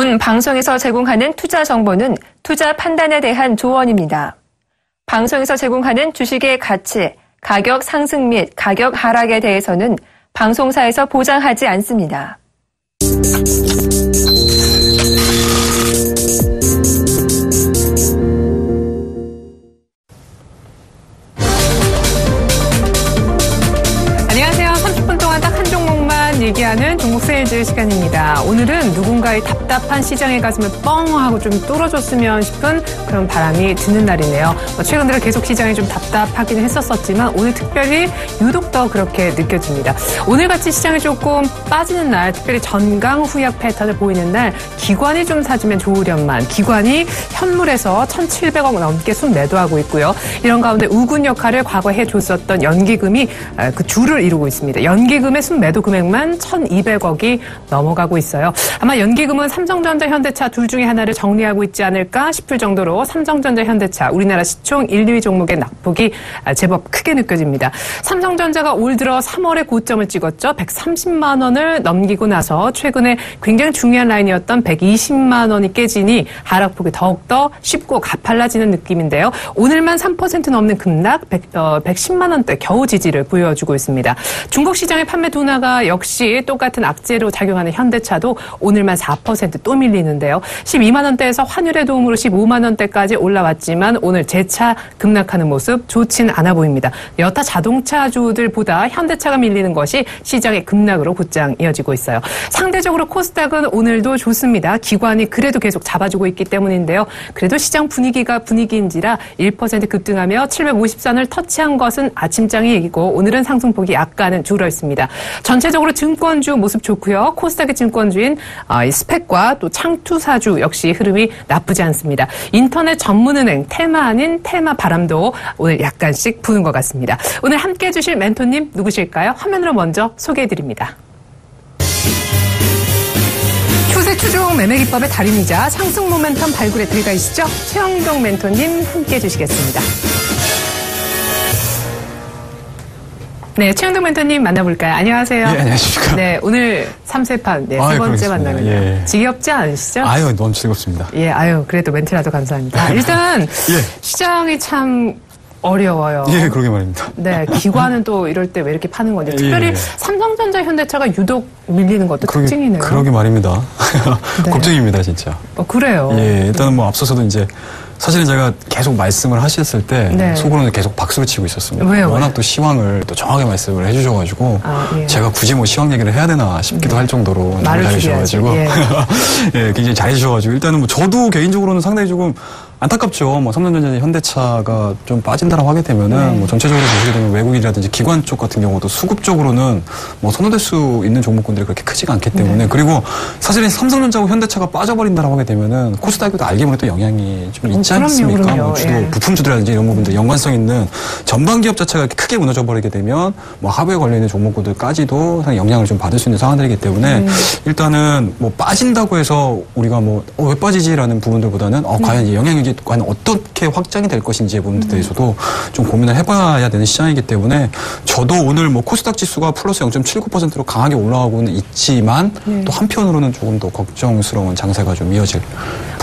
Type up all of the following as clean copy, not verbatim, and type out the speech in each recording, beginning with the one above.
본 방송에서 제공하는 투자 정보는 투자 판단에 대한 조언입니다. 방송에서 제공하는 주식의 가치, 가격 상승 및 가격 하락에 대해서는 방송사에서 보장하지 않습니다. 안녕하세요. 30분 동안 딱 한 종목만 얘기하는 종목 세일즈 시간입니다. 오늘은 누군가의 답답한 시장의 가슴을 뻥 하고 좀 뚫어줬으면 싶은 그런 바람이 드는 날이네요. 최근 들어 계속 시장이 좀 답답하기는 했었지만 오늘 특별히 유독 더 그렇게 느껴집니다. 오늘같이 시장이 조금 빠지는 날, 특별히 전강 후약 패턴을 보이는 날 기관이 좀 사주면 좋으련만 기관이 현물에서 1,700억 넘게 순매도하고 있고요. 이런 가운데 우군 역할을 과거에 해줬었던 연기금이 그 주를 이루고 있습니다. 연기금의 순매도 금액만 1,200억이 넘어가고 있어요. 아마 연기금은 삼성전자, 현대차 둘 중에 하나를 정리하고 있지 않을까 싶을 정도로 삼성전자, 현대차 우리나라 시총 1, 2위 종목의 낙폭이 제법 크게 느껴집니다. 삼성전자가 올 들어 3월에 고점을 찍었죠. 130만 원을 넘기고 나서 최근에 굉장히 중요한 라인이었던 120만 원이 깨지니 하락폭이 더욱더 쉽고 가팔라지는 느낌인데요. 오늘만 3% 넘는 급락 110만 원대 겨우 지지를 보여주고 있습니다. 중국 시장의 판매 둔화가 역시 똑같은 악재로 작용하는 현대차도 오늘만 4% 또 밀리는데요. 12만 원대에서 환율의 도움으로 15만 원대까지 올라왔지만 오늘 재차 급락하는 모습 좋진 않아 보입니다. 여타 자동차주들보다 현대차가 밀리는 것이 시장의 급락으로 곧장 이어지고 있어요. 상대적으로 코스닥은 오늘도 좋습니다. 기관이 그래도 계속 잡아주고 있기 때문인데요. 그래도 시장 분위기가 분위기인지라 1% 급등하며 750선을 터치한 것은 아침장의 얘기고 오늘은 상승폭이 약간은 줄어있습니다. 전체적으로 증권주 모습 좋고요. 코스닥의 증권주인 스펙과 또 창투사주 역시 흐름이 나쁘지 않습니다. 인터넷 전문은행 테마 아닌 테마 바람도 오늘 약간씩 부는 것 같습니다. 오늘 함께해 주실 멘토님 누구실까요? 화면으로 먼저 소개해드립니다. 추세 추종 매매 기법의 달인이자 상승 모멘텀 발굴의 대가이시죠? 최영경 멘토님 함께해 주시겠습니다. 네, 최영동 멘토님 만나볼까요? 안녕하세요. 예, 안녕하십니까. 네, 오늘 3세판, 네, 세 번째 만나면요. 예. 지겹지 않으시죠? 아유, 너무 즐겁습니다. 예, 아유, 그래도 멘트라도 감사합니다. 일단, 예. 시장이 참 어려워요. 예, 그러게 말입니다. 네, 기관은 또 이럴 때 왜 이렇게 파는 건지. 특별히 삼성전자, 현대차가 유독 밀리는 것도 특징이네요. 그러게 말입니다. 네. 걱정입니다, 진짜. 그래요. 예, 일단은 뭐 앞서서도 이제 사실은 제가 계속 말씀을 하셨을 때 네. 속으로는 계속 박수를 치고 있었습니다. 왜요? 워낙 또 시황을 또 정확하게 말씀을 해주셔가지고 예. 제가 굳이 뭐 시황 얘기를 해야 되나 싶기도 할 정도로 말을 잘해주셔가지고 예, 굉장히 잘해주셔가지고 일단은 뭐 저도 개인적으로는 상당히 조금 안타깝죠. 뭐 삼성전자, 현대차가 좀 빠진다라고 하게 되면은 뭐 전체적으로 보시게 되면 외국인이라든지 기관 쪽 같은 경우도 수급 적으로는 뭐 선호될 수 있는 종목군들이 그렇게 크지가 않기 때문에 그리고 사실은 삼성전자하고 현대차가 빠져버린다라고 하게 되면은 코스닥에도 알게 모르게 또 영향이 좀 있지 않습니까? 뭐 주로 부품주들이라든지 이런 부분들 연관성 있는 전반 기업 자체가 이렇게 크게 무너져 버리게 되면 뭐 하부에 걸려 있는 종목군들까지도 상당히 영향을 좀 받을 수 있는 상황들이기 때문에 일단은 뭐 빠진다고 해서 우리가 뭐 왜 빠지지라는 부분들보다는 과연 이 영향이 과연 어떻게 확장이 될 것인지의 부분에 대해서도 좀 고민을 해봐야 되는 시장이기 때문에 저도 오늘 뭐 코스닥 지수가 플러스 0.79%로 강하게 올라가고는 있지만 또 한편으로는 조금 더 걱정스러운 장세가 좀 이어질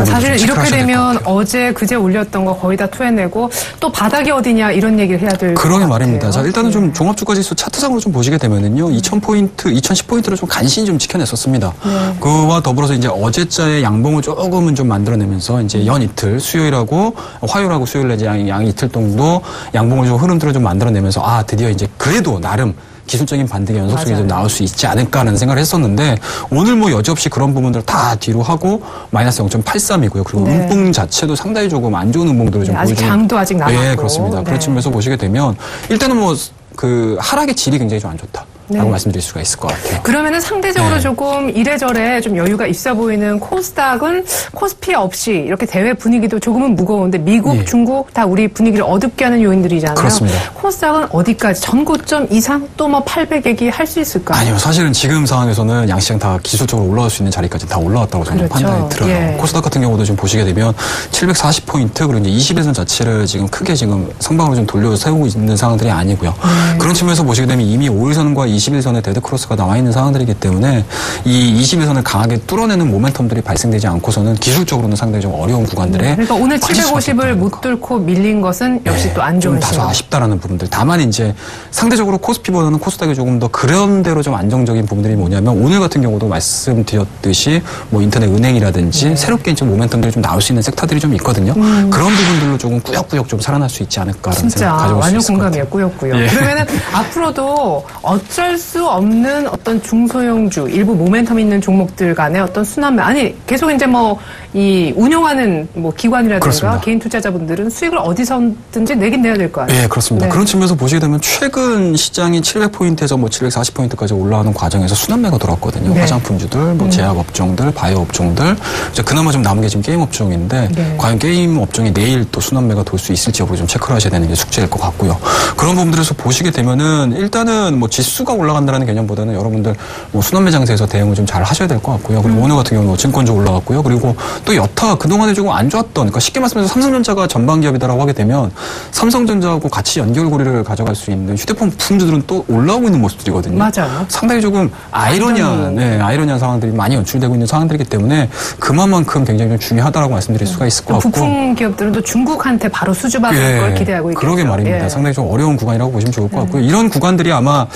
사실 이렇게 되면 어제 그제 올렸던 거 거의 다 토해내고 또 바닥이 어디냐 이런 얘기를 해야 될 것 같아요. 그러게 말입니다. 자, 일단은 좀 종합주가 지수 차트상으로 좀 보시게 되면은요. 2000포인트, 2010포인트를 좀 간신히 좀 지켜냈었습니다. 그와 더불어서 이제 어제자의 양봉을 조금은 좀 만들어내면서 이제 연 이틀 수요일하고 화요일하고 수요일 내지 양 이틀 정도 양봉을 좀 흐름들을 좀 만들어내면서 드디어 이제 그래도 나름 기술적인 반등의 연속성이 좀 나올 수 있지 않을까라는 생각을 했었는데 오늘 뭐 여지없이 그런 부분들을 다 뒤로 하고 마이너스 0.83이고요. 그리고 음봉 자체도 상당히 조금 안 좋은 음봉들을 좀 아직 보여주는. 장도 아직 남았고. 네, 그렇습니다. 그런 측면에서 보시게 되면 일단은 뭐 그 하락의 질이 굉장히 좀 안 좋다. 라고 말씀드릴 수가 있을 것 같아요. 그러면은 상대적으로 조금 이래저래 좀 여유가 있어 보이는 코스닥은 코스피 없이 이렇게 대회 분위기도 조금은 무거운데 미국, 중국 다 우리 분위기를 어둡게 하는 요인들이잖아요. 그렇습니다. 코스닥은 어디까지 전고점 이상 또 뭐 800 얘기 할 수 있을까요? 아니요. 사실은 지금 상황에서는 양시장 다 기술적으로 올라갈 수 있는 자리까지 다 올라왔다고 저는 판단이 들어요. 코스닥 같은 경우도 지금 보시게 되면 740포인트 그리고 이제 21선 자체를 지금 크게 지금 상방으로 좀 돌려 세우고 있는 상황들이 아니고요. 그런 측면에서 보시게 되면 이미 5일선과 21선에 데드크로스가 나와 있는 상황들이기 때문에 이 21선을 강하게 뚫어내는 모멘텀들이 발생되지 않고서는 기술적으로는 상당히 좀 어려운 구간들에 그러니까 오늘 750을 못 뚫고 밀린 것은 역시 또 안 좋은 다소 아쉽다라는 부분들. 다만 이제 상대적으로 코스피보다는 코스닥이 조금 더 그런 대로 좀 안정적인 부분들이 뭐냐면 오늘 같은 경우도 말씀드렸듯이 뭐 인터넷 은행이라든지 새롭게 좀 모멘텀들이 좀 나올 수 있는 섹터들이 좀 있거든요. 그런 부분들로 조금 꾸역꾸역 좀 살아날 수 있지 않을까라는 생각 가져볼 수 있을 것 같아요. 완전 공감이에요. 꾸역꾸역. 그러면은 앞으로도 어쩔 수 없는 어떤 중소형주 일부 모멘텀 있는 종목들 간의 어떤 순환매 아니 계속 이제 뭐 이 운용하는 뭐 기관이라든가 그렇습니다. 개인 투자자분들은 수익을 어디서든지 내긴 내야 될 거 아니에요. 네, 그렇습니다. 네. 그런 측면에서 보시게 되면 최근 시장이 700포인트에서 뭐 740포인트까지 올라가는 과정에서 순환매가 돌았거든요. 네. 화장품주들, 뭐 제약 업종들, 바이오 업종들. 이제 그나마 좀 남은 게 지금 게임 업종인데 네. 과연 게임 업종이 내일 또 순환매가 돌 수 있을지 여부를 좀 체크를 하셔야 되는 게 숙제일 것 같고요. 그런 부분들에서 보시게 되면은 일단은 뭐 지수가 올라간다는 개념보다는 여러분들 뭐 순환매 장세에서 대응을 좀 잘 하셔야 될 것 같고요. 그리고 오늘 같은 경우는 증권주 올라갔고요. 그리고 또 여타 그동안에 조금 안 좋았던 그러니까 쉽게 말씀해서 삼성전자가 전방 기업이다라고 하게 되면 삼성전자하고 같이 연결고리를 가져갈 수 있는 휴대폰 부품주들은 또 올라오고 있는 모습들이거든요. 맞아요. 상당히 조금 아이러니한 상황들이 많이 연출되고 있는 상황들이기 때문에 그만큼 굉장히 좀 중요하다라고 말씀드릴 수가 있을 것 같고. 부품 기업들은 또 중국한테 바로 수주받을 걸 기대하고 있겠죠. 그러게 말입니다. 상당히 좀 어려운 구간이라고 보시면 좋을 것 같고요. 이런 구간들이 아마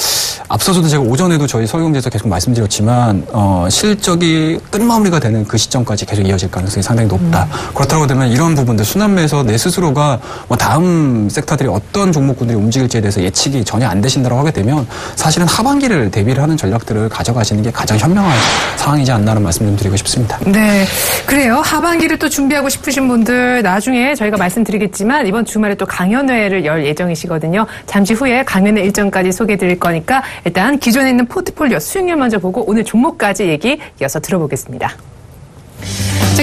앞서서도 제가 오전에도 저희 서울경제에서 계속 말씀드렸지만 실적이 끝마무리가 되는 그 시점까지 계속 이어질 가능성이 상당히 높다. 그렇다고 되면 이런 부분들 순환매에서 내 스스로가 뭐 다음 섹터들이 어떤 종목군들이 움직일지에 대해서 예측이 전혀 안 되신다고 하게 되면 사실은 하반기를 대비를 하는 전략들을 가져가시는 게 가장 현명한 상황이지 않나라는 말씀 좀 드리고 싶습니다. 네, 그래요. 하반기를 또 준비하고 싶으신 분들 나중에 저희가 말씀드리겠지만 이번 주말에 또 강연회를 열 예정이시거든요. 잠시 후에 강연회 일정까지 소개해드릴 거니까 일단 기존에 있는 포트폴리오 수익률 먼저 보고 오늘 종목까지 얘기 이어서 들어보겠습니다.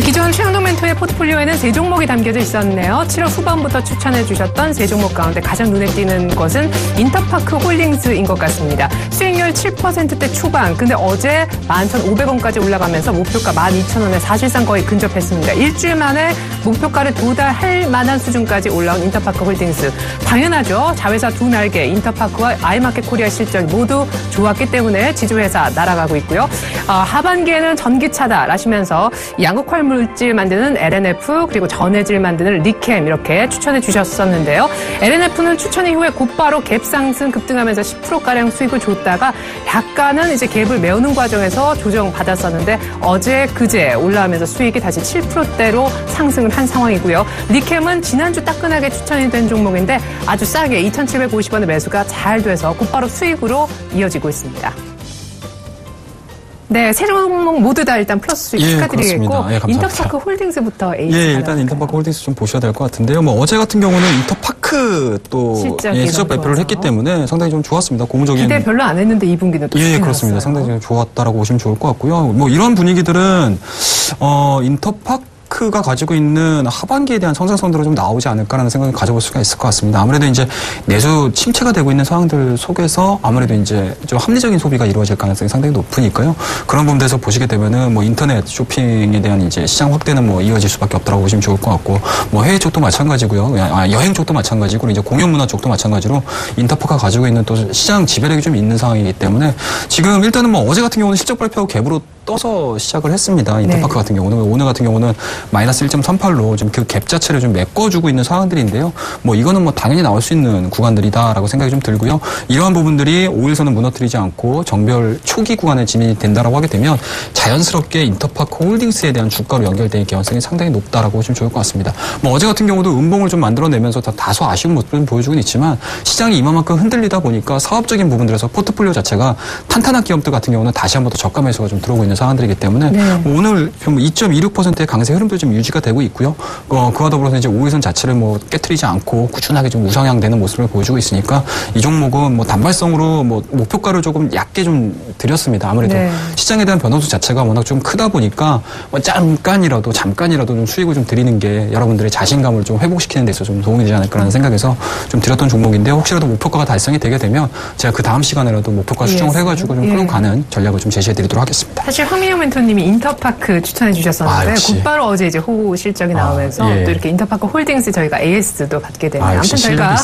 기존 최영동 멘토의 포트폴리오에는 세 종목이 담겨져 있었네요. 7월 후반부터 추천해 주셨던 세 종목 가운데 가장 눈에 띄는 것은 인터파크 홀딩스인 것 같습니다. 수익률 7%대 초반. 근데 어제 11,500원까지 올라가면서 목표가 12,000원에 사실상 거의 근접했습니다. 일주일 만에 목표가를 도달할 만한 수준까지 올라온 인터파크 홀딩스. 당연하죠. 자회사 두 날개 인터파크와 아이마켓 코리아 실적이 모두 좋았기 때문에 지주회사 날아가고 있고요. 하반기에는 전기차다라시면서 양극화 물질 만드는 LNF 그리고 전해질 만드는 리캠 이렇게 추천해 주셨었는데요. LNF는 추천 이후에 곧바로 갭 상승 급등하면서 10%가량 수익을 줬다가 약간은 이제 갭을 메우는 과정에서 조정 받았었는데 어제 그제 올라오면서 수익이 다시 7%대로 상승을 한 상황이고요. 리캠은 지난주 따끈하게 추천이 된 종목인데 아주 싸게 2,750원의 매수가 잘 돼서 곧바로 수익으로 이어지고 있습니다. 네, 세 종목 모두 다 일단 플러스 수익 축하드리겠고 인터파크 홀딩스부터 에이스. 일단 인터파크 홀딩스 좀 보셔야 될 것 같은데요. 뭐 어제 같은 경우는 인터파크 또 실적 배표를 했기 때문에 상당히 좀 좋았습니다. 고무적인 기대 별로 안 했는데 2분기는 또 그렇습니다. 상당히 좀 좋았다라고 보시면 좋을 것 같고요. 뭐 이런 분위기들은 인터파크가 가지고 있는 하반기에 대한 성장성들은 좀 나오지 않을까라는 생각을 가져볼 수가 있을 것 같습니다. 아무래도 이제 내수 침체가 되고 있는 상황들 속에서 아무래도 이제 좀 합리적인 소비가 이루어질 가능성이 상당히 높으니까요. 그런 부분에서 보시게 되면은 뭐 인터넷 쇼핑에 대한 이제 시장 확대는 뭐 이어질 수밖에 없다라고 보시면 좋을 것 같고 뭐 해외 쪽도 마찬가지고요. 여행 쪽도 마찬가지고 이제 공연 문화 쪽도 마찬가지로 인터파크가 가지고 있는 또 시장 지배력이 좀 있는 상황이기 때문에 지금 일단은 뭐 어제 같은 경우는 실적 발표하고 갭으로 떠서 시작을 했습니다. 인터파크 같은 경우는 오늘 같은 경우는 마이너스 1.38로 좀 그 갭 자체를 좀 메꿔주고 있는 상황들인데요. 뭐 이거는 뭐 당연히 나올 수 있는 구간들이다라고 생각이 좀 들고요. 이러한 부분들이 5일선을 무너뜨리지 않고 정별 초기 구간에 진입이 된다라고 하게 되면 자연스럽게 인터파크 홀딩스에 대한 주가로 연결될 개연성이 상당히 높다라고 보시면 좋을 것 같습니다. 뭐 어제 같은 경우도 음봉을 좀 만들어내면서 다소 아쉬운 모습을 보여주고 있지만 시장이 이만큼 흔들리다 보니까 사업적인 부분들에서 포트폴리오 자체가 탄탄한 기업들 같은 경우는 다시 한번 더 저가 매수가 좀 들어오고 있는 상황들이기 때문에 오늘 좀 2.26%의 강세 흐름도 좀 유지가 되고 있고요. 그와 더불어서 이제 5일선 자체를 뭐 깨트리지 않고 꾸준하게 좀 우상향되는 모습을 보여주고 있으니까 이 종목은 뭐 단발성으로 뭐 목표가를 조금 얕게 좀 드렸습니다. 아무래도 시장에 대한 변동수 자체가 워낙 좀 크다 보니까 뭐 잠깐이라도 좀 수익을 좀 드리는 게 여러분들의 자신감을 좀 회복시키는 데 있어서 좀 도움이 되지 않을까라는 생각에서 좀 드렸던 종목인데 혹시라도 목표가가 달성이 되게 되면 제가 그 다음 시간에라도 목표가 수정을 해가지고 좀 끌고 가는 전략을 좀 제시해드리도록 하겠습니다. 사실 사실 황민영 멘토님이 인터파크 추천해 주셨었는데 역시. 곧바로 어제 이제 호구 실적이 나오면서 또 이렇게 인터파크 홀딩스 저희가 AS도 받게 되네요. 아무튼 저희가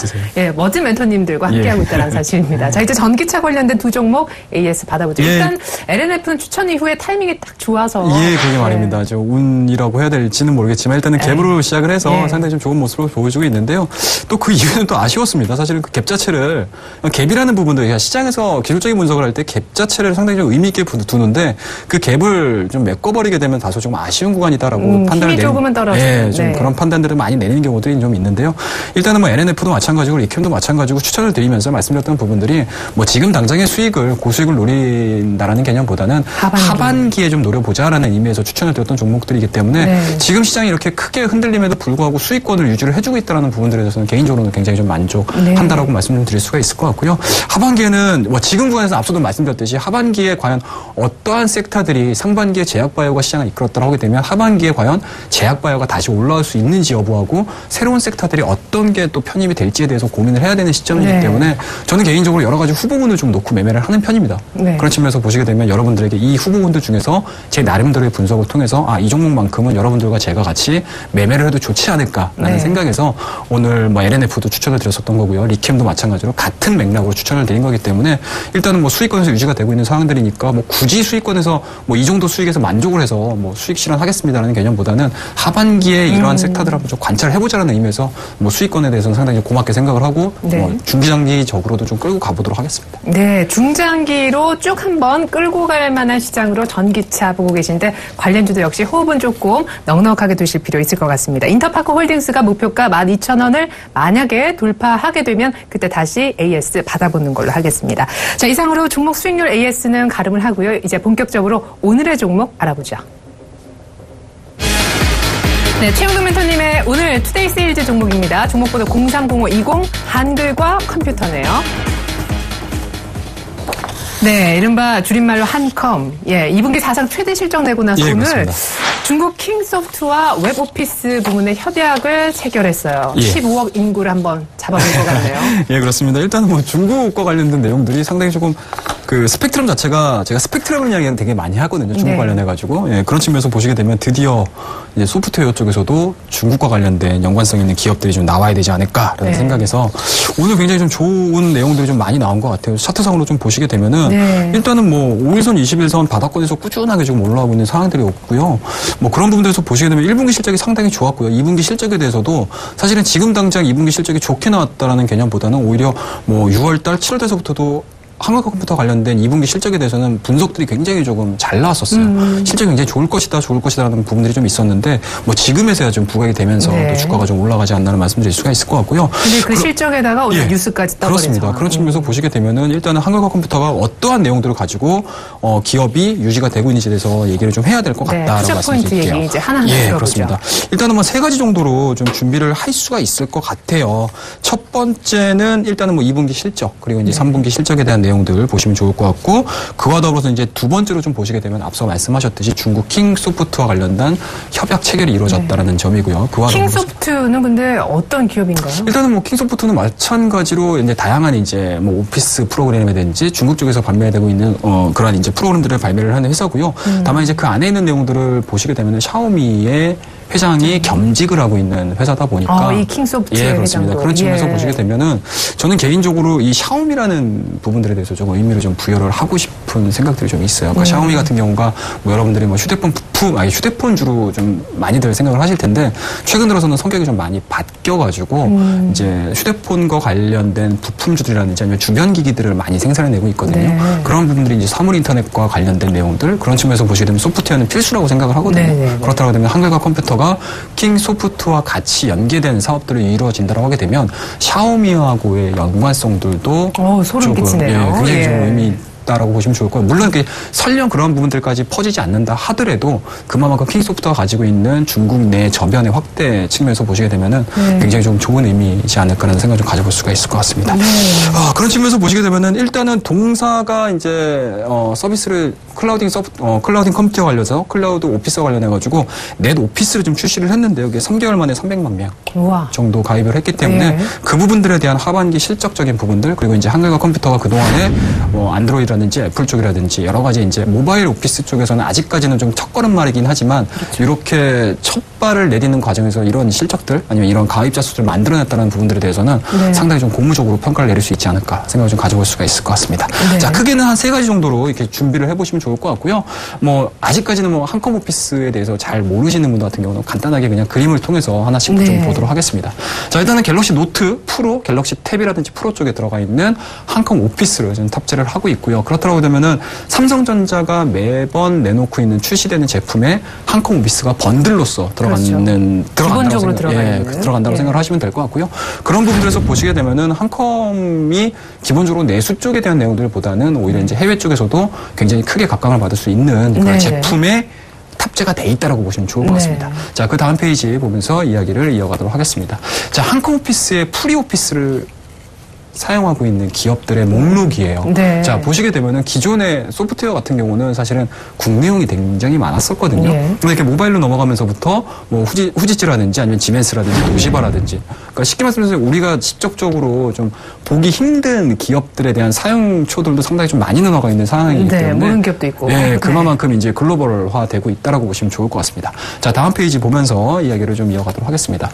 멋진 멘토님들과 함께하고 있다는 사실입니다. 자, 이제 전기차 관련된 두 종목 AS 받아보죠. 일단 LNF는 추천 이후에 타이밍이 딱 좋아서. 그게 말입니다. 저 운이라고 해야 될지는 모르겠지만 일단은 갭으로 시작을 해서 상당히 좀 좋은 모습으로 보여주고 있는데요. 또 그 이후에는 또 아쉬웠습니다. 사실은 그 갭 자체를 갭이라는 부분도 시장에서 기술적인 분석을 할 때 갭 자체를 상당히 좀 의미 있게 두는데 그 갭을 좀 메꿔버리게 되면 다소 좀 아쉬운 구간이다라고 판단을 힘이 조금은 떨어지는 좀 그런 판단들을 많이 내리는 경우들이 좀 있는데요. 일단은 뭐 LNF도 마찬가지고 리튬도 마찬가지고 추천을 드리면서 말씀드렸던 부분들이 뭐 지금 당장의 수익을 고수익을 노린다라는 개념보다는 하반기에 좀 노려보자라는 의미에서 추천을 드렸던 종목들이기 때문에 지금 시장이 이렇게 크게 흔들림에도 불구하고 수익권을 유지를 해주고 있다는 부분들에 대해서는 개인적으로는 굉장히 좀 만족한다라고 말씀 좀 드릴 수가 있을 것 같고요. 하반기에는 뭐 지금 구간에서 앞서도 말씀드렸듯이 하반기에 과연 어떠한 섹터들이 상반기에 제약바이오가 시장을 이끌었다고 하게 되면 하반기에 과연 제약바이오가 다시 올라올 수 있는지 여부하고 새로운 섹터들이 어떤 게 또 편입이 될지에 대해서 고민을 해야 되는 시점이기 때문에 저는 개인적으로 여러 가지 후보군을 좀 놓고 매매를 하는 편입니다. 그런 측면에서 보시게 되면 여러분들에게 이 후보군들 중에서 제 나름대로의 분석을 통해서 이 종목만큼은 여러분들과 제가 같이 매매를 해도 좋지 않을까라는 생각에서 오늘 뭐 LNF도 추천을 드렸었던 거고요. 리튬도 마찬가지로 같은 맥락으로 추천을 드린 거기 때문에 일단은 뭐 수익권에서 유지가 되고 있는 상황들이니까 뭐 굳이 수익권에서 뭐 이 정도 수익에서 만족을 해서 뭐 수익 실현하겠습니다라는 개념보다는 하반기에 이러한 섹터들 한번 좀 관찰을 해보자라는 의미에서 뭐 수익권에 대해서는 상당히 고맙게 생각을 하고 뭐 중장기적으로도 좀 끌고 가보도록 하겠습니다. 네, 중장기로 쭉 한번 끌고 갈 만한 시장으로 전기차 보고 계신데 관련주도 역시 호흡은 조금 넉넉하게 두실 필요 있을 것 같습니다. 인터파크 홀딩스가 목표가 12,000원을 만약에 돌파하게 되면 그때 다시 AS 받아보는 걸로 하겠습니다. 자, 이상으로 종목 수익률 AS는 가름을 하고요. 이제 본격적으로 오늘의 종목 알아보죠. 네, 최영동 멘토님의 오늘 투데이 세일즈 종목입니다. 종목번호 030520 한글과 컴퓨터네요. 네, 이른바 줄임말로 한컴. 2분기 사상 최대 실적 내고 나서 오늘 그렇습니다. 중국 킹소프트와 웹오피스 부문의 협약을 체결했어요. 15억 인구를 한번 잡아본 것 같네요. 그렇습니다. 일단은 뭐 중국과 관련된 내용들이 상당히 조금 그 스펙트럼 자체가 제가 스펙트럼을 이야기는 되게 많이 하거든요. 중국 관련해가지고. 그런 측면에서 보시게 되면 드디어 이제 소프트웨어 쪽에서도 중국과 관련된 연관성 있는 기업들이 좀 나와야 되지 않을까라는 생각에서 오늘 굉장히 좀 좋은 내용들이 좀 많이 나온 것 같아요. 차트상으로 좀 보시게 되면은 일단은 뭐 5일선, 21선 바닥권에서 꾸준하게 좀 올라오고 있는 상황들이 없고요. 뭐 그런 부분들에서 보시게 되면 1분기 실적이 상당히 좋았고요. 2분기 실적에 대해서도 사실은 지금 당장 2분기 실적이 좋게 나왔다라는 개념보다는 오히려 뭐 6월달, 7월달서부터도 한국과 컴퓨터 관련된 2분기 실적에 대해서는 분석들이 굉장히 조금 잘 나왔었어요. 실적이 굉장히 좋을 것이다라는 부분들이 좀 있었는데 뭐 지금에서야 좀 부각이 되면서 또 주가가 좀 올라가지 않나는 말씀드릴 수가 있을 것 같고요. 근데 그 실적에다가 오늘 뉴스까지 떠버리죠. 그렇습니다. 그런 측면에서 보시게 되면은 일단은 한국과 컴퓨터가 어떠한 내용들을 가지고 기업이 유지가 되고 있는지에 대해서 얘기를 좀 해야 될 것 같다라고 말씀드릴게요. 얘기 이제 하나하나 들어보죠. 그렇습니다. 일단은 뭐 3가지 정도로 좀 준비를 할 수가 있을 것 같아요. 첫 번째는 일단은 뭐 2분기 실적 그리고 이제 3분기 실적에 대한 내용들 보시면 좋을 것 같고 그와 더불어서 이제 두 번째로 좀 보시게 되면 앞서 말씀하셨듯이 중국 킹소프트와 관련된 협약 체결이 이루어졌다라는 점이고요. 그와 킹소프트는 근데 어떤 기업인가요? 일단은 뭐 킹소프트는 마찬가지로 이제 다양한 이제 뭐 오피스 프로그램이라든지 중국 쪽에서 발매되고 있는 그러한 이제 프로그램들을 발매를 하는 회사고요. 다만 이제 그 안에 있는 내용들을 보시게 되면은 샤오미의 회장이 겸직을 하고 있는 회사다 보니까 이 킹소프트의 그렇습니다. 회장도. 그런 측면에서 보시게 되면은 저는 개인적으로 이 샤오미라는 부분들에 대해서 조금 의미를 좀 부여를 하고 싶은 생각들이 좀 있어요. 그러니까 샤오미 같은 경우가 뭐 여러분들이 뭐 휴대폰 부품, 휴대폰주로 좀 많이들 생각을 하실 텐데 최근 들어서는 성격이 좀 많이 바뀌어가지고 이제 휴대폰과 관련된 부품주들이라든지 아니면 주변 기기들을 많이 생산해내고 있거든요. 그런 부분들이 이제 사물 인터넷과 관련된 내용들 그런 측면에서 보시게 되면 소프트웨어는 필수라고 생각을 하거든요. 그렇다고 되면 한글과 컴퓨터가 킹소프트와 같이 연계된 사업들이 이루어진다고 하게 되면 샤오미하고의 연관성들도 소름 끼치네요. 굉장히 좀 의미 있다라고 보시면 좋을 거예요. 물론 설령 그런 부분들까지 퍼지지 않는다 하더라도 그만큼 킹소프트가 가지고 있는 중국 내 저변의 확대 측면에서 보시게 되면은 굉장히 좀 좋은 의미이지 않을까라는 생각을 좀 가져볼 수가 있을 것 같습니다. 그런 측면에서 보시게 되면은 일단은 동사가 이제 서비스를 클라우딩 컴퓨터 관련해서 클라우드 오피스와 관련해가지고 넷 오피스를 좀 출시를 했는데요. 이게 3개월 만에 300만 명 정도 가입을 했기 때문에 그 부분들에 대한 하반기 실적적인 부분들 그리고 이제 한글과 컴퓨터가 그동안에 안드로이드 쪽이라든지 애플 쪽이라든지 여러 가지 이제 모바일 오피스 쪽에서는 아직까지는 좀 첫걸음말이긴 하지만 그렇죠. 이렇게 첫 발을 내딛는 과정에서 이런 실적들 아니면 이런 가입자 수를 만들어냈다는 부분들에 대해서는 네. 상당히 좀 고무적으로 평가를 내릴 수 있지 않을까 생각을 좀 가져볼 수가 있을 것 같습니다. 네. 자, 크게는 한 3가지 정도로 이렇게 준비를 해보시면 좋을 것 같고요. 뭐 아직까지는 뭐 한컴 오피스에 대해서 잘 모르시는 분들 같은 경우는 간단하게 그냥 그림을 통해서 하나씩 네. 좀 보도록 하겠습니다. 자, 일단은 갤럭시 노트 프로, 갤럭시 탭이라든지 프로 쪽에 들어가 있는 한컴 오피스를 좀 탑재를 하고 있고요. 그렇더라고 되면은 삼성전자가 매번 내놓고 있는 출시되는 제품에 한컴 오피스가 번들로서 들어가는 기본적으로 들어간다고 생각을 하시면 될 것 같고요. 그런 부분들에서 보시게 되면은 한컴이 기본적으로 내수 쪽에 대한 내용들보다는 오히려 이제 해외 쪽에서도 굉장히 크게 각광을 받을 수 있는 그런 네네. 제품에 탑재가 돼 있다라고 보시면 좋을 것 같습니다. 네. 자, 그 다음 페이지 보면서 이야기를 이어가도록 하겠습니다. 자, 한컴 오피스의 프리 오피스를 사용하고 있는 기업들의 목록이에요. 네. 자, 보시게 되면은 기존의 소프트웨어 같은 경우는 사실은 국내용이 굉장히 많았었거든요. 네. 근데 이렇게 모바일로 넘어가면서부터 뭐 후지츠라든지 아니면 지멘스라든지 도시바라든지 그러니까 쉽게 말씀해서 우리가 직접적으로 좀 보기 힘든 기업들에 대한 사용초들도 상당히 좀 많이 늘어가 있는 상황이기 네, 때문에 모르는 기업도 있고. 네, 그만큼 이제 글로벌화 되고 있다라고 보시면 좋을 것 같습니다. 자, 다음 페이지 보면서 이야기를 좀 이어가도록 하겠습니다.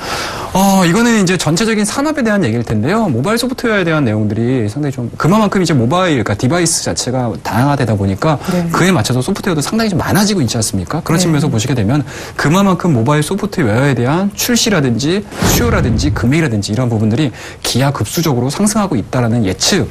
이거는 이제 전체적인 산업에 대한 얘기일 텐데요. 모바일 소프트웨어에 대한 내용들이 상당히 좀 그만큼 이제 모바일, 그러니까 디바이스 자체가 다양화되다 보니까 네. 그에 맞춰서 소프트웨어도 상당히 좀 많아지고 있지 않습니까? 그런 측면에서 보시게 되면 그만큼 모바일 소프트웨어에 대한 출시라든지 수요라든지 금액이라든지 이런 부분들이 기하급수적으로 상승하고 있다라는 예측.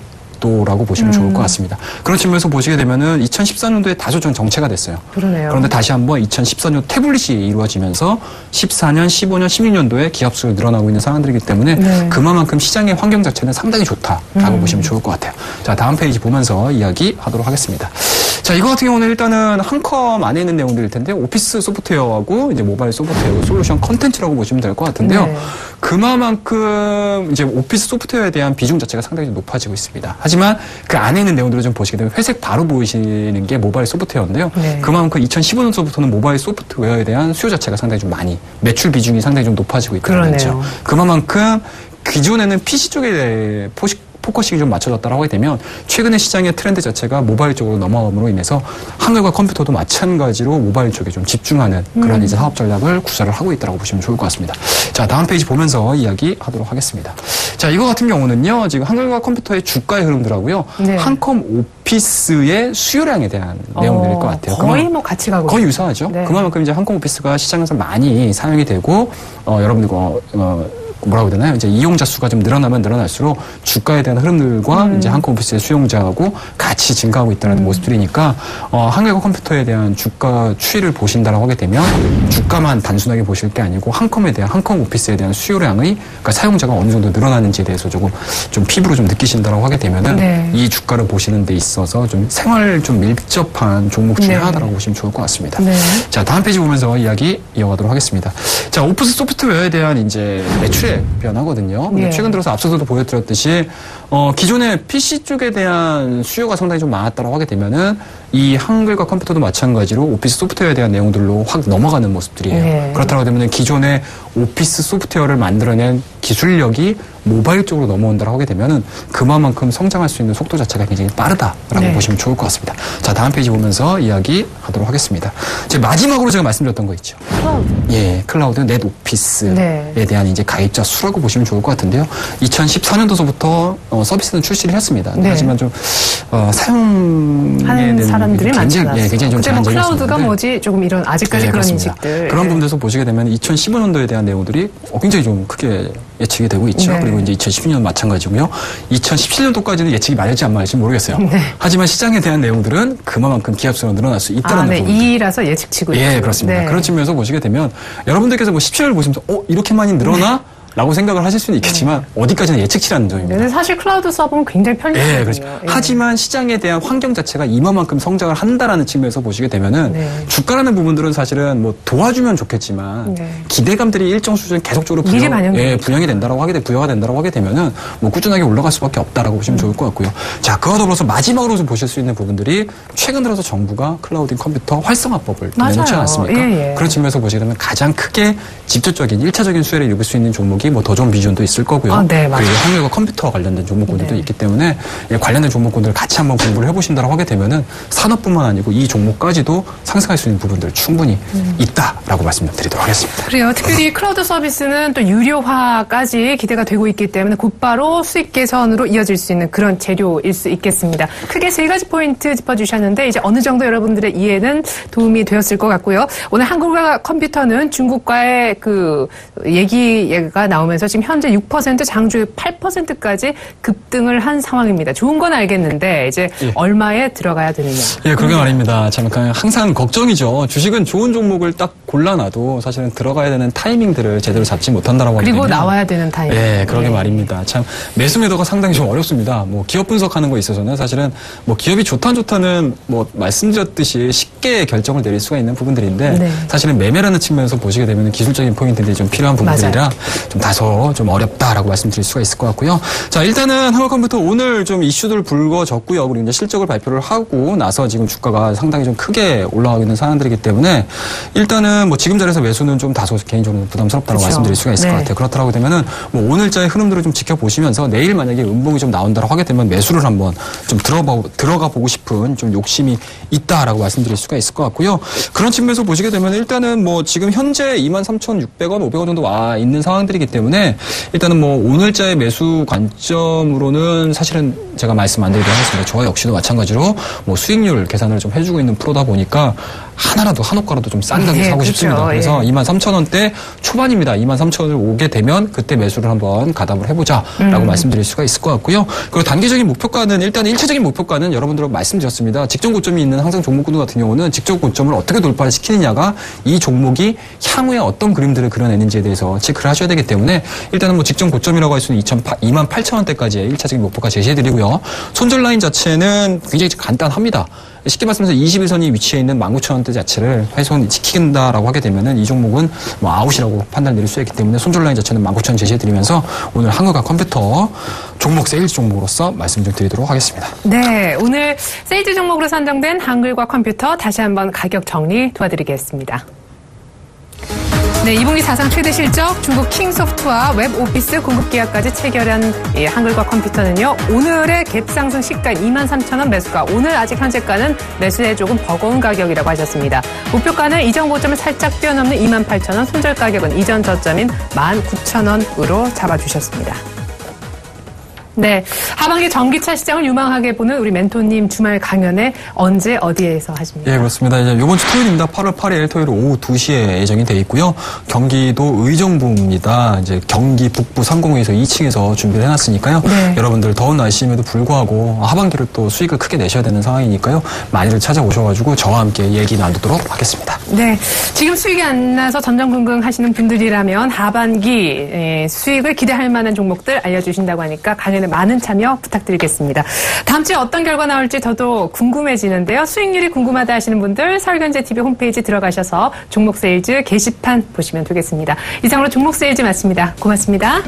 라고 보시면 좋을 것 같습니다. 그런 측면에서 보시게 되면은 2014년도에 다소 좀 정체가 됐어요. 그러네요. 그런데 다시 한번 2014년 태블릿이 이루어지면서 14년, 15년, 16년도에 기합수가 늘어나고 있는 상황들이기 때문에 네. 그만큼 시장의 환경 자체는 상당히 좋다라고 보시면 좋을 것 같아요. 자, 다음 페이지 보면서 이야기하도록 하겠습니다. 자, 이거 같은 경우는 일단은 한컴 안에 있는 내용들일 텐데 오피스 소프트웨어하고 이제 모바일 소프트웨어 솔루션 컨텐츠라고 보시면 될 것 같은데요. 네. 그만큼 이제 오피스 소프트웨어에 대한 비중 자체가 상당히 좀 높아지고 있습니다. 하지만 그 안에 있는 내용들을 좀 보시게 되면 회색 바로 보이시는 게 모바일 소프트웨어인데요. 네. 그만큼 2015년서부터는 모바일 소프트웨어에 대한 수요 자체가 상당히 좀 많이 매출 비중이 상당히 좀 높아지고 있다는 거죠. 그만큼 기존에는 PC 쪽에 포커싱이 좀 맞춰졌다고 하게 되면 최근에 시장의 트렌드 자체가 모바일 쪽으로 넘어감으로 인해서 한글과 컴퓨터도 마찬가지로 모바일 쪽에 좀 집중하는 그런 이제 사업 전략을 구사를 하고 있다고 보시면 좋을 것 같습니다. 자, 다음 페이지 보면서 이야기하도록 하겠습니다. 자, 이거 같은 경우는요, 지금 한글과 컴퓨터의 주가의 흐름들하고요, 네. 한컴 오피스의 수요량에 대한 내용들일 것 같아요. 거의 뭐 같이 가고 거의 유사하죠. 네. 그만큼 이제 한컴 오피스가 시장에서 많이 사용이 되고 여러분들과 뭐라고 해야 되나요? 이제 이용자 수가 좀 늘어나면 늘어날수록 주가에 대한 흐름들과 이제 한컴 오피스의 수용자하고 같이 증가하고 있다는 모습들이니까 한글과 컴퓨터에 대한 주가 추이를 보신다라고 하게 되면 주가만 단순하게 보실 게 아니고 한컴에 대한 한컴 오피스에 대한 수요량의 그러니까 사용자가 어느 정도 늘어나는지에 대해서 조금 좀 피부로 좀 느끼신다라고 하게 되면은 네. 이 주가를 보시는 데 있어서 좀 생활 좀 밀접한 종목 중에 네. 하나라고 보시면 좋을 것 같습니다. 네. 자, 다음 페이지 보면서 이야기 이어가도록 하겠습니다. 자, 오피스 소프트웨어에 대한 이제 매출의 변화거든요. 근데 네. 최근 들어서 앞서서도 보여드렸듯이 기존의 PC 쪽에 대한 수요가 상당히 좀 많았다고 하게 되면은 이 한글과 컴퓨터도 마찬가지로 오피스 소프트웨어에 대한 내용들로 확 넘어가는 모습들이에요. 네. 그렇다고 되면 기존의 오피스 소프트웨어를 만들어낸 기술력이 모바일 쪽으로 넘어온다고 하게 되면은 그만큼 성장할 수 있는 속도 자체가 굉장히 빠르다라고 네. 보시면 좋을 것 같습니다. 자, 다음 페이지 보면서 이야기하도록 하겠습니다. 마지막으로 제가 말씀드렸던 거 있죠. 클라우드. 예, 클라우드 넷 오피스에 네. 대한 이제 가입자 수라고 보시면 좋을 것 같은데요. 2014년도서부터 서비스는 출시를 했습니다. 네. 하지만 좀 사용에 하는 대한 사람들이 많지 않았어요. 예, 굉장히 좀 그때 뭐 클라우드가 제한적이었었는데 뭐지 조금 이런 아직까지 네, 그런 그렇습니다. 인식들. 그런 예. 부분에서 보시게 되면 2015년도에 대한 내용들이 굉장히 좀 크게 예측이 되고 있죠. 네. 그리고 이제 2012년 마찬가지고요. 2017년도까지는 예측이 맞을지 안 맞을지 모르겠어요. 네. 하지만 시장에 대한 내용들은 그만큼 기합수가 늘어날 수 있다는 네. 부분. 2라서 예측치고 있죠. 예, 그렇습니다. 네. 그런 측면에서 보시게 되면 여러분들께서 뭐 17년을 보시면서 이렇게 많이 늘어나? 라고 생각을 하실 수는 있겠지만 어디까지는 예측치라는 점입니다. 근데 사실 클라우드 서버는 굉장히 편리하거든요. 예, 그렇죠. 예. 하지만 시장에 대한 환경 자체가 이만큼 성장을 한다라는 측면에서 보시게 되면은 네. 주가라는 부분들은 사실은 뭐 도와주면 좋겠지만 네. 기대감들이 일정 수준 계속적으로 미리 반영되죠. 부양이 된다라고 하게 부여가 된다라고 하게 되면은 뭐 꾸준하게 올라갈 수밖에 없다라고 보시면 좋을 것 같고요. 자, 그와 더불어서 마지막으로 좀 보실 수 있는 부분들이 최근 들어서 정부가 클라우드 컴퓨터 활성화법을 맞아요. 내놓지 않았습니까? 예, 예. 그런 측면에서 보시게 되면 가장 크게 직접적인 1차적인 수혜를 입을 수 있는 종목이 종목이 뭐 더 좋은 비전도 있을 거고요. 네, 맞아요. 그리고 한글과 컴퓨터와 관련된 종목군들도 네. 있기 때문에 관련된 종목군들을 같이 한번 공부를 해보신다고 하게 되면은 산업뿐만 아니고 이 종목까지도 상승할 수 있는 부분들 충분히 있다라고 말씀드리도록 하겠습니다. 그래요. 특별히 클라우드 서비스는 또 유료화까지 기대가 되고 있기 때문에 곧바로 수익 개선으로 이어질 수 있는 그런 재료일 수 있겠습니다. 크게 세 가지 포인트 짚어주셨는데 이제 어느 정도 여러분들의 이해는 도움이 되었을 것 같고요. 오늘 한국과 컴퓨터는 중국과의 그 얘기가 나오면서 지금 현재 6% 장중에 8%까지 급등을 한 상황입니다. 좋은 건 알겠는데 이제 얼마에 들어가야 되느냐. 예, 그러게 말입니다. 참 항상 걱정이죠. 주식은 좋은 종목을 딱 골라놔도 사실은 들어가야 되는 타이밍들을 제대로 잡지 못한다라고 하거든요. 그리고 나와야 되는 타이밍. 예, 그러게 말입니다. 참 매수 매도가 상당히 좀 어렵습니다. 뭐 기업 분석하는 거에 있어서는 사실은 뭐 기업이 좋다 안 좋다는 뭐 말씀드렸듯이 쉽게 결정을 내릴 수가 있는 부분들인데 사실은 매매라는 측면에서 보시게 되면 기술적인 포인트들이 좀 필요한 부분들이라 좀 다소 좀 어렵다라고 말씀드릴 수가 있을 것 같고요. 자, 일단은 한국컴퓨터 오늘 좀 이슈들 불거졌고요. 그리고 이제 실적을 발표를 하고 나서 지금 주가가 상당히 좀 크게 올라가고 있는 상황들이기 때문에 일단은 뭐 지금 자리에서 매수는 좀 다소 개인적으로 부담스럽다고 말씀드릴 수가 있을 것 같아요. 그렇다고 되면은 뭐 오늘자의 흐름들을 좀 지켜보시면서 내일 만약에 음봉이 좀 나온다고 하게 되면 매수를 한번 좀 들어가 보고 싶은 좀 욕심이 있다라고 말씀드릴 수가 있을 것 같고요. 그런 측면에서 보시게 되면 일단은 뭐 지금 현재 23,600원, 500원 정도 와 있는 상황들이기 때문에 일단은 뭐 오늘자의 매수 관점으로는 사실은 제가 말씀 안 드리도록 하겠습니다. 저와 역시도 마찬가지로 뭐 수익률 계산을 좀 해주고 있는 프로다 보니까 하나라도 한 호가라도 좀 싼 가격에 사고 싶습니다. 그래서 23,000원대 초반입니다. 23,000원을 오게 되면 그때 매수를 한번 가담을 해보자라고 말씀드릴 수가 있을 것 같고요. 그리고 단기적인 목표가는 일단 1차적인 목표가는 여러분들하고 말씀드렸습니다. 직전 고점이 있는 항상 종목군들 같은 경우는 직전 고점을 어떻게 돌파를 시키느냐가 이 종목이 향후에 어떤 그림들을 그려내는지에 대해서 체크를 하셔야 되기 때문에 일단은 뭐 직전 고점이라고 할 수 있는 28,000원대까지의 1차적인 목표가 제시해드리고요. 손절 라인 자체는 굉장히 간단합니다. 쉽게 말씀해서 21선이 위치해 있는 19,000원대 자체를 훼손시킨다라고 하게 되면은 이 종목은 뭐 아웃이라고 판단을 내릴 수 있기 때문에 손절 라인 자체는 19,000원 제시해드리면서 오늘 한국과 컴퓨터 종목 세일즈 종목으로서 말씀 좀 드리도록 하겠습니다. 네, 오늘 세일즈 종목으로 선정된 한글과 컴퓨터 다시 한번 가격 정리 도와드리겠습니다. 네, 2분기 사상 최대 실적, 중국 킹소프트와 웹오피스 공급 계약까지 체결한 한글과 컴퓨터는요. 오늘의 갭 상승 시가인 23,000원 매수가, 오늘 아직 현재가는 매수에 조금 버거운 가격이라고 하셨습니다. 목표가는 이전 고점을 살짝 뛰어넘는 28,000원, 손절 가격은 이전 저점인 19,000원으로 잡아주셨습니다. 네, 하반기 전기차 시장을 유망하게 보는 우리 멘토님 주말 강연에 언제 어디에서 하십니까? 예, 그렇습니다. 이제 이번 주 토요일입니다. 8월 8일 토요일 오후 2시에 예정이 돼 있고요. 경기도 의정부입니다. 이제 경기 북부 상공회의소 2층에서 준비를 해놨으니까요. 여러분들 더운 날씨임에도 불구하고 하반기를 또 수익을 크게 내셔야 되는 상황이니까요. 많이들 찾아오셔가지고 저와 함께 얘기 나누도록 하겠습니다. 네, 지금 수익이 안 나서 전전긍긍 하시는 분들이라면 하반기 수익을 기대할 만한 종목들 알려주신다고 하니까 강연에 많은 참여 부탁드리겠습니다. 다음 주에 어떤 결과 나올지 저도 궁금해지는데요. 수익률이 궁금하다 하시는 분들 서울경제TV 홈페이지 들어가셔서 종목 세일즈 게시판 보시면 되겠습니다. 이상으로 종목 세일즈 마칩니다. 고맙습니다.